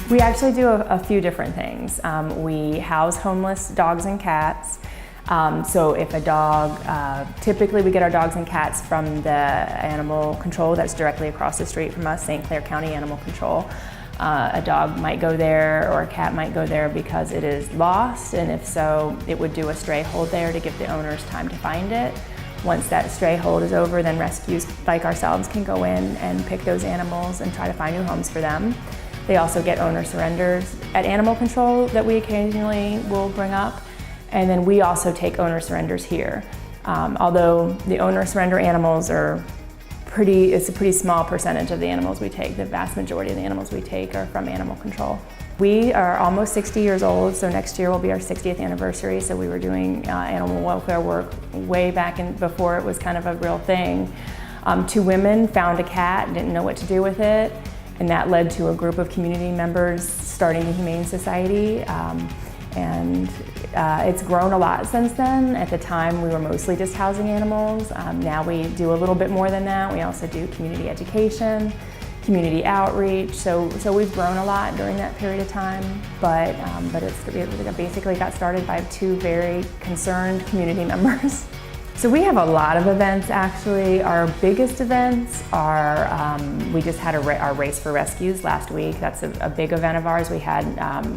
We actually do a few different things. We house homeless dogs and cats. So if a dog, typically we get our dogs and cats from the animal control that's directly across the street from us, St. Clair County Animal Control. A dog might go there or a cat might go there because it is lost, and if so, it would do a stray hold there to give the owners time to find it. Once that stray hold is over, then rescues like ourselves can go in and pick those animals and try to find new homes for them. They also get owner surrenders at animal control that we occasionally will bring up. And then we also take owner surrenders here. Although the owner surrender animals are it's a pretty small percentage of the animals we take. The vast majority of the animals we take are from animal control. We are almost 60 years old, so next year will be our 60th anniversary. So we were doing animal welfare work way back before it was kind of a real thing. Two women found a cat, didn't know what to do with it, and that led to a group of community members starting the Humane Society. It's grown a lot since then. At the time, we were mostly just housing animals. Now we do a little bit more than that. We also do community education, community outreach. So we've grown a lot during that period of time. But it basically got started by two very concerned community members. So we have a lot of events, actually. Our biggest events are, we just had our Race for Rescues last week. That's a big event of ours. We had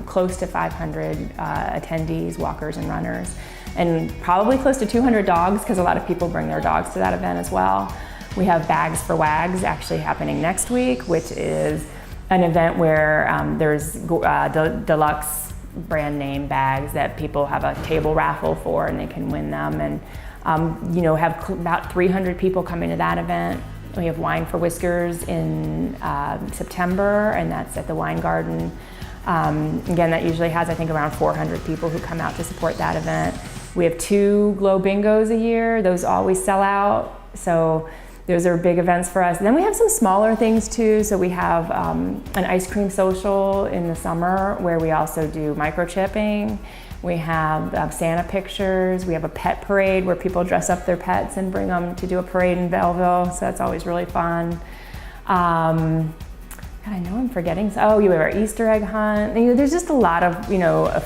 close to 500 attendees, walkers and runners, and probably close to 200 dogs, because a lot of people bring their dogs to that event as well. We have Bags for Wags actually happening next week, which is an event where there's deluxe brand name bags that people have a table raffle for and they can win them. And have about 300 people coming to that event. We have Wine for Whiskers in September, and that's at the Wine Garden. Again, that usually has, I think, around 400 people who come out to support that event. We have 2 Glow Bingos a year. Those always sell out, so those are big events for us. And then we have some smaller things too. So we have an ice cream social in the summer where we also do microchipping. We have Santa pictures. We have a pet parade where people dress up their pets and bring them to do a parade in Belleville. So that's always really fun. God, I know I'm forgetting. Oh, you have our Easter egg hunt. There's just a lot of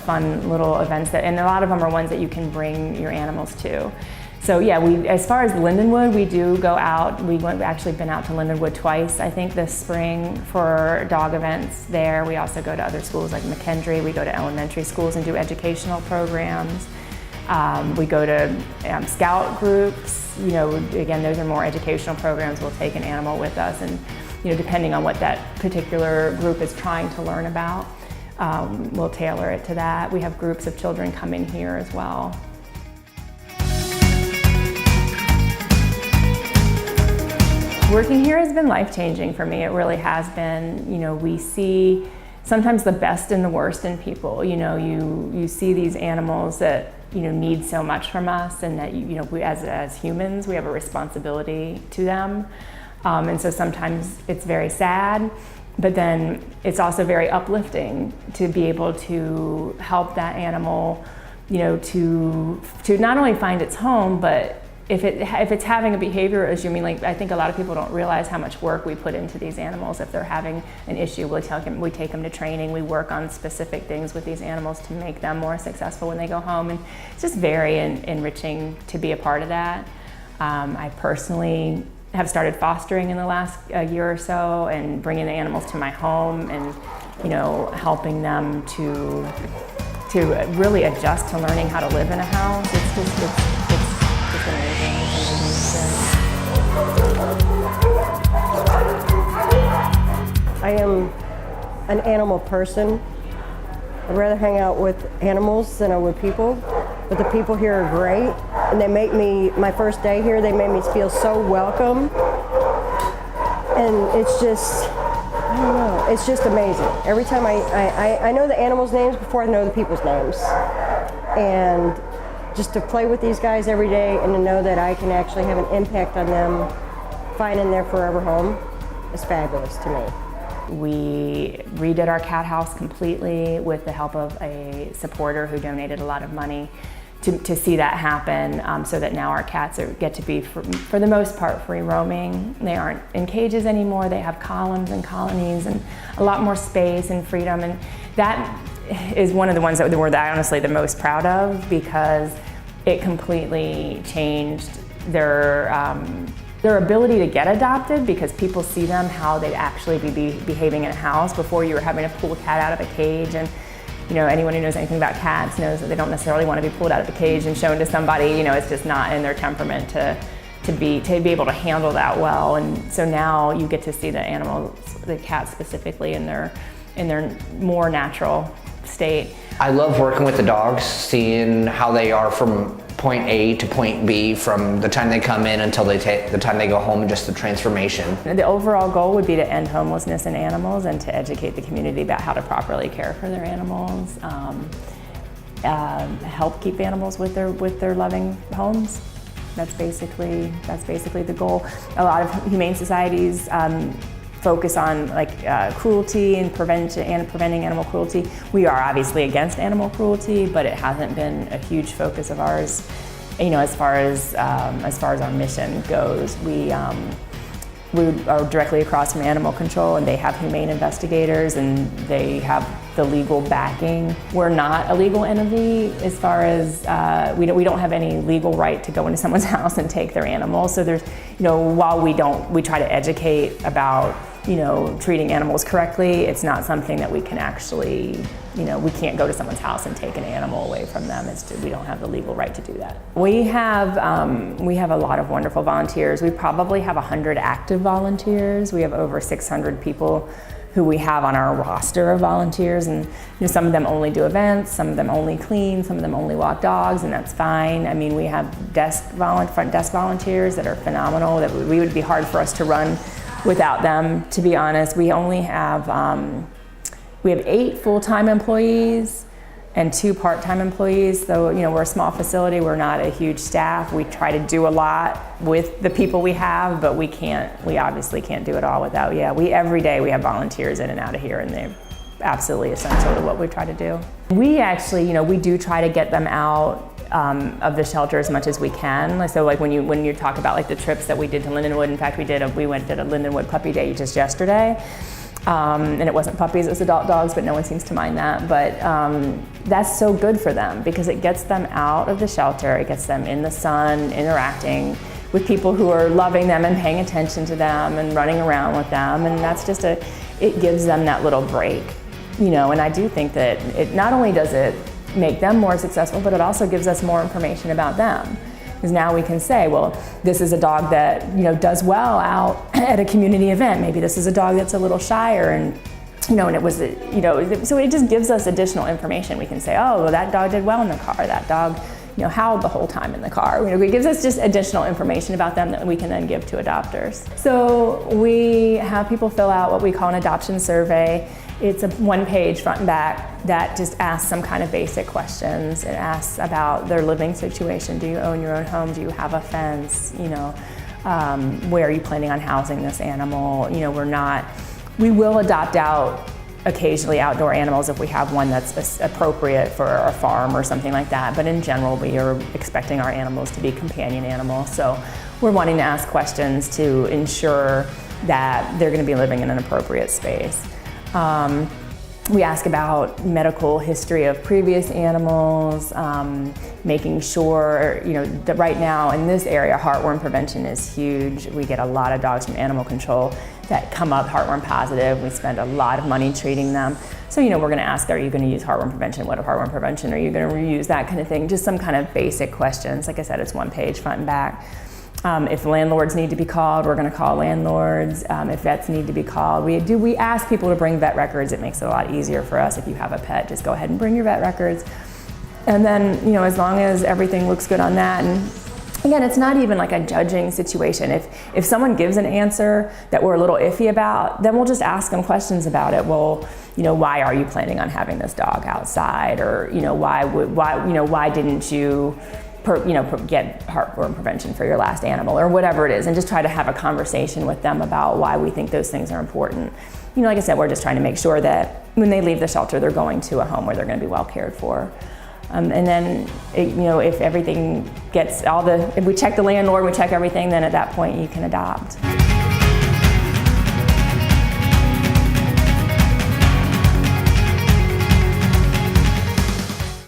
fun little events and a lot of them are ones that you can bring your animals to. So yeah, as far as Lindenwood, we do go out. We've actually been out to Lindenwood twice, I think, this spring for dog events there. We also go to other schools like McKendree. We go to elementary schools and do educational programs. We go to scout groups. Again, those are more educational programs. We'll take an animal with us, and depending on what that particular group is trying to learn about, we'll tailor it to that. We have groups of children coming here as well. Working here has been life-changing for me. It really has been. We see sometimes the best and the worst in people. You see these animals that need so much from us, and that we, as humans, we have a responsibility to them. And so sometimes it's very sad, but then it's also very uplifting to be able to help that animal, to not only find its home, but if it's having a behavior issue, I think a lot of people don't realize how much work we put into these animals. If they're having an issue, we take them to training. We work on specific things with these animals to make them more successful when they go home. And it's just very enriching to be a part of that. I personally have started fostering in the last year or so, and bringing the animals to my home, and helping them to really adjust to learning how to live in a house. It's amazing. I am an animal person. I'd rather hang out with animals than I would people, but the people here are great, and they make me, my first day here, they made me feel so welcome, and it's just, I don't know, it's just amazing. Every time I know the animals' names before I know the people's names, and just to play with these guys every day and to know that I can actually have an impact on them finding their forever home is fabulous to me. We redid our cat house completely with the help of a supporter who donated a lot of money to see that happen, so that now our cats get to be, for the most part, free roaming. They aren't in cages anymore. They have columns and colonies and a lot more space and freedom. And that is one of the ones that we're honestly the most proud of, because it completely changed their ability to get adopted, because people see them how they'd actually be behaving in a house. Before, you were having to pull a cat out of a cage, and anyone who knows anything about cats knows that they don't necessarily want to be pulled out of the cage and shown to somebody. It's just not in their temperament to be able to handle that well. And so now you get to see the animals, the cats specifically, in their more natural state. I love working with the dogs, seeing how they are from point A to point B, from the time they come in until the time they go home, and just the transformation. The overall goal would be to end homelessness in animals and to educate the community about how to properly care for their animals, help keep animals with their loving homes. That's basically the goal. A lot of humane societies focus on cruelty and preventing animal cruelty. We are obviously against animal cruelty, but it hasn't been a huge focus of ours. As far as our mission goes, we are directly across from animal control, and they have humane investigators, and they have the legal backing. We're not a legal entity as far as we don't have any legal right to go into someone's house and take their animal. So there's, while we try to educate about treating animals correctly, it's not something that we can actually, we can't go to someone's house and take an animal away from them. We don't have the legal right to do that. We have a lot of wonderful volunteers. We probably have 100 active volunteers. We have over 600 people who we have on our roster of volunteers, and some of them only do events, some of them only clean, some of them only walk dogs, and that's fine. I mean, we have front desk volunteers that are phenomenal, that we would be hard for us to run without them, to be honest. We only have 8 full-time employees and 2 part-time employees. So, we're a small facility, we're not a huge staff. We try to do a lot with the people we have, but we obviously can't do it all without, every day we have volunteers in and out of here, and they're absolutely essential to what we try to do. We actually, we do try to get them out of the shelter as much as we can. So when you talk about the trips that we did to Lindenwood, in fact we did a Lindenwood puppy day just yesterday, and it wasn't puppies, it was adult dogs, but no one seems to mind that. But that's so good for them, because it gets them out of the shelter, it gets them in the sun, interacting with people who are loving them and paying attention to them and running around with them, and that's just it gives them that little break, and I do think that it not only does it make them more successful, but it also gives us more information about them. Because now we can say, well, this is a dog that does well out at a community event. Maybe this is a dog that's a little shyer, and and it was so it just gives us additional information. We can say, oh, well, that dog did well in the car. That dog howled the whole time in the car. It gives us just additional information about them that we can then give to adopters. So we have people fill out what we call an adoption survey. It's a 1-page front and back that just asks some kind of basic questions. It asks about their living situation. Do you own your own home? Do you have a fence? Where are you planning on housing this animal? We will adopt out occasionally outdoor animals if we have one that's appropriate for a farm or something like that. But in general, we are expecting our animals to be companion animals. So we're wanting to ask questions to ensure that they're going to be living in an appropriate space. We ask about medical history of previous animals, making sure, that right now in this area, heartworm prevention is huge. We get a lot of dogs from animal control that come up heartworm positive. We spend a lot of money treating them. So, we're gonna ask, are you gonna use heartworm prevention? What of heartworm prevention? Are you gonna reuse that kind of thing? Just some kind of basic questions. Like I said, it's 1 page, front and back. If landlords need to be called, we're going to call landlords. If vets need to be called, we ask people to bring vet records. It makes it a lot easier for us. If you have a pet, just go ahead and bring your vet records. And then, as long as everything looks good on that, and again, it's not even like a judging situation. If someone gives an answer that we're a little iffy about, then we'll just ask them questions about it. Well, why are you planning on having this dog outside? Or, why didn't you get heartworm prevention for your last animal, or whatever it is, and just try to have a conversation with them about why we think those things are important. Like I said, we're just trying to make sure that when they leave the shelter, they're going to a home where they're going to be well cared for. And then, you know, if everything gets if we check the landlord, we check everything, then at that point you can adopt.